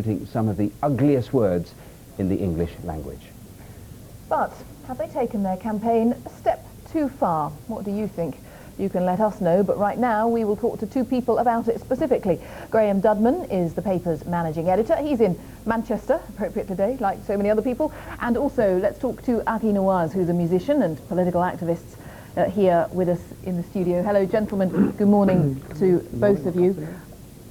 printing some of the ugliest words in the English language. But have they taken their campaign a step too far? What do you think? You can let us know, but right now we will talk to two people about it specifically. Graham Dudman is the paper's managing editor. He's in Manchester, appropriate today, like so many other people. And also, let's talk to Aki Nawaz, who's a musician and political activist here with us in the studio. Hello, gentlemen. Good morning to both of you.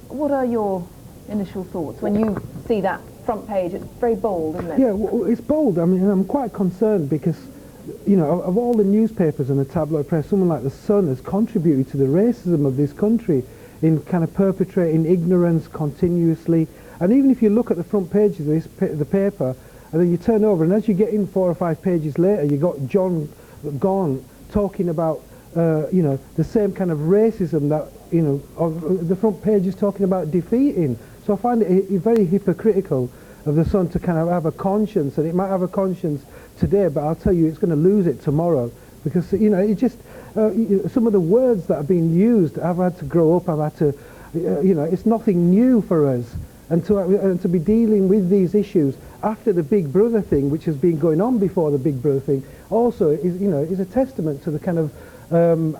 What are your initial thoughts when you see that front page? It's very bold, isn't it? Yeah, well, it's bold. I mean, I'm quite concerned because, you know, of all the newspapers and the tabloid press, someone like The Sun has contributed to the racism of this country in kind of perpetrating ignorance continuously. And even if you look at the front page of the paper, and then you turn over, and as you get in 4 or 5 pages later, you got John Gaunt talking about, you know, the same kind of racism that, you know, the front page is talking about defeating. So I find it very hypocritical of The Sun to kind of have a conscience, and it might have a conscience today, but I'll tell you it's going to lose it tomorrow, because, you know, it just, some of the words that are being used, I've had to grow up, I've had to, you know, it's nothing new for us, and to be dealing with these issues after the Big Brother thing, which has been going on before the Big Brother thing, also is, you know, is a testament to the kind of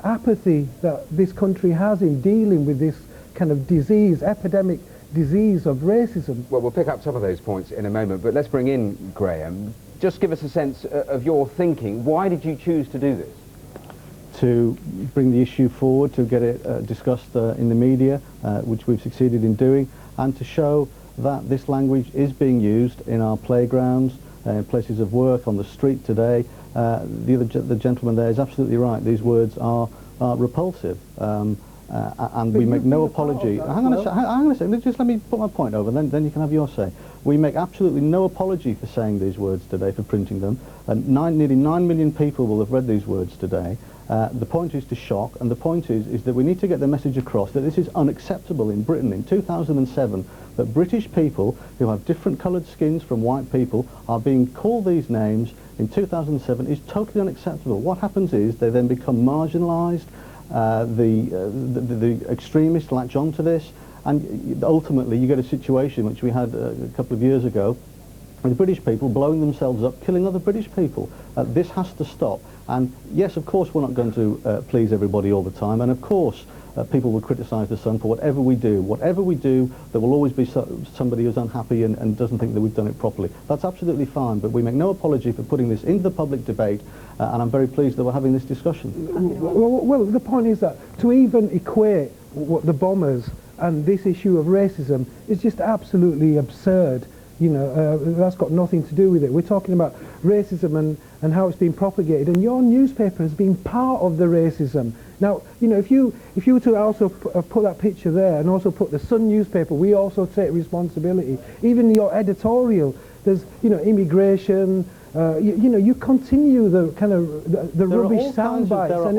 apathy that this country has in dealing with this kind of disease, epidemic disease of racism. Well, we'll pick up some of those points in a moment, but let's bring in Graham. Just give us a sense of your thinking. Why did you choose to do this? To bring the issue forward, to get it discussed in the media, which we've succeeded in doing, and to show that this language is being used in our playgrounds, places of work, on the street today. The gentleman there is absolutely right. These words are repulsive. And we make no apology. Hang on a second, just let me put my point over, then you can have your say. We make absolutely no apology for saying these words today, for printing them. And nearly 9 million people will have read these words today. The point is to shock, and the point is that we need to get the message across that this is unacceptable in Britain in 2007, that British people who have different coloured skins from white people are being called these names in 2007 is totally unacceptable. What happens is they then become marginalised. The extremists latch on to this, and ultimately you get a situation which we had a couple of years ago with British people blowing themselves up, killing other British people. This has to stop, and yes, of course we're not going to please everybody all the time, and of course people will criticise The Sun for whatever we do. Whatever we do, there will always be somebody who's unhappy and doesn't think that we've done it properly. That's absolutely fine, but we make no apology for putting this into the public debate, and I'm very pleased that we're having this discussion. Well, the point is that to even equate the bombers and this issue of racism is just absolutely absurd. You know, that's got nothing to do with it. We're talking about racism and how it's been propagated, and your newspaper has been part of the racism. Now, you know, if you were to also put that picture there and also put the Sun newspaper, we also take responsibility. Even your editorial, there's, you know, immigration, you know, you continue the kind of the rubbish sound bites, and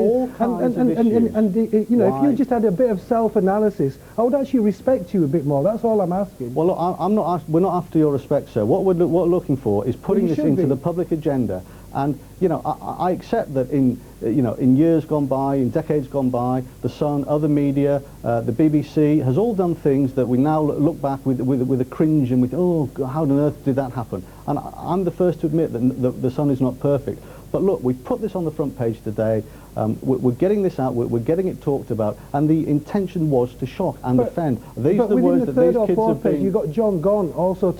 you know, if you just had a bit of self-analysis, I would actually respect you a bit more. That's all I'm asking. Well, look, we're not after your respect, sir. What we're looking for is putting this into the public agenda. And, you know, I accept that in, you know, in years gone by, in decades gone by, The Sun, other media, the BBC has all done things that we now look back with a cringe and with, oh, how on earth did that happen? And I'm the first to admit that the Sun is not perfect. But look, we've put this on the front page today. We're getting this out, we're getting it talked about, and the intention was to shock and offend. These are the words that these kids have been... You've got John Gaunt also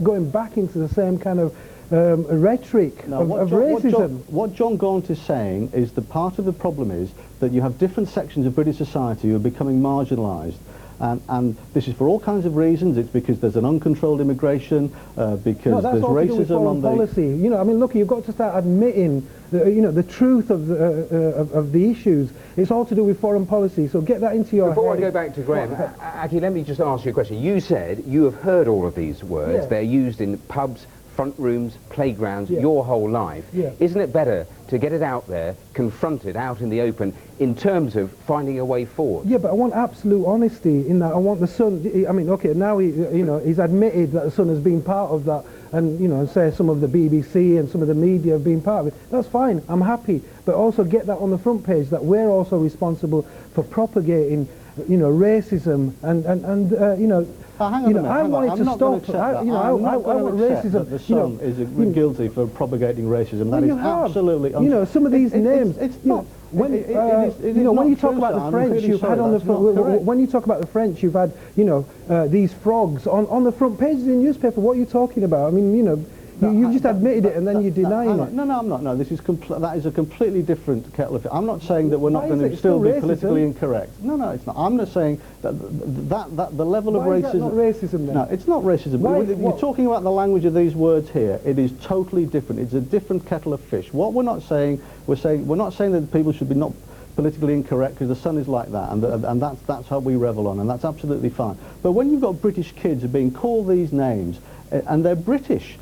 going back into the same kind of rhetoric of racism. What John Gaunt is saying is that part of the problem is that you have different sections of British society who are becoming marginalised. And this is for all kinds of reasons. It's because there's an uncontrolled immigration, because there's racism on the policy. You know, I mean, look, you've got to start admitting, you know, the truth of the issues. It's all to do with foreign policy. So get that into your head. Before I go back to Graham, Aki, let me just ask you a question. You said you have heard all of these words. Yeah. They're used in pubs, front rooms, playgrounds, yeah, your whole life. Yeah. Isn't it better to get it out there, confronted out in the open, in terms of finding a way forward? Yeah, but I want absolute honesty in that. I want The Sun, I mean, okay, now you know, he's admitted that The Sun has been part of that, and, you know, say some of the BBC and some of the media have been part of it. That's fine, I'm happy, but also get that on the front page, that we're also responsible for propagating you know, racism and you know. Hang on a minute, I wanted to stop. I want racism. That the Sun is guilty for propagating racism. Well, That you is have. absolutely. You know, some of these names. It's not. When It is you know, when not you talk true, about sir. the I'm French, really you've sorry, had on the that's not correct. when you talk about the French, you've had, you know, these frogs on the front pages of the newspaper. What are you talking about? I mean, you know. You just admitted it and then you're denying it. No, I'm not. No, this is that is a completely different kettle of fish. I'm not saying that we're not Why going is to it still be still politically racism? incorrect. No, it's not. I'm not saying that the level of Why is racism. that not racism then? No, it's not racism. Why- You're what? talking about the language of these words here. It is totally different. It's a different kettle of fish. What we're not saying, we're not saying that people should be not politically incorrect because the Sun is like that, and that's how we revel on, and that's absolutely fine. But when you've got British kids being called these names, and they're British.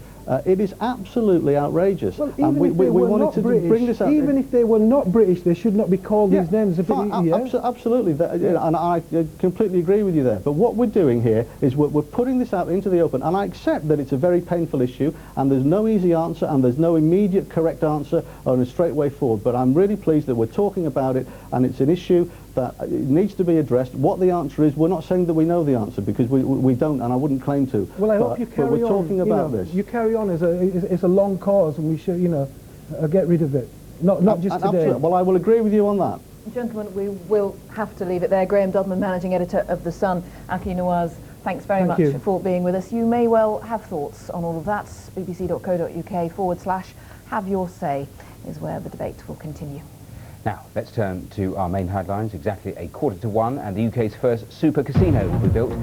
It is absolutely outrageous. Well, and even if they we were wanted not to British, bring this out. even if they were not British, they should not be called these names. Fine, absolutely, and I completely agree with you there. But what we're doing here is we're putting this out into the open, and I accept that it's a very painful issue, and there's no easy answer, and there's no immediate correct answer on a straight way forward. But I'm really pleased that we're talking about it, and it's an issue that it needs to be addressed. What the answer is, we're not saying that we know the answer, because we don't, and I wouldn't claim to. Well, I hope you carry on. But we're talking about this. You carry on as it's a long cause, and we should, you know, get rid of it. Not just today. Absolutely. Well, I will agree with you on that. Gentlemen, we will have to leave it there. Graham Dudman, Managing Editor of The Sun. Aki Nawaz, thanks very much for being with us. You may well have thoughts on all of that. bbc.co.uk/have your say is where the debate will continue. Now, let's turn to our main headlines. Exactly 1:15, and the UK's first super casino will be built.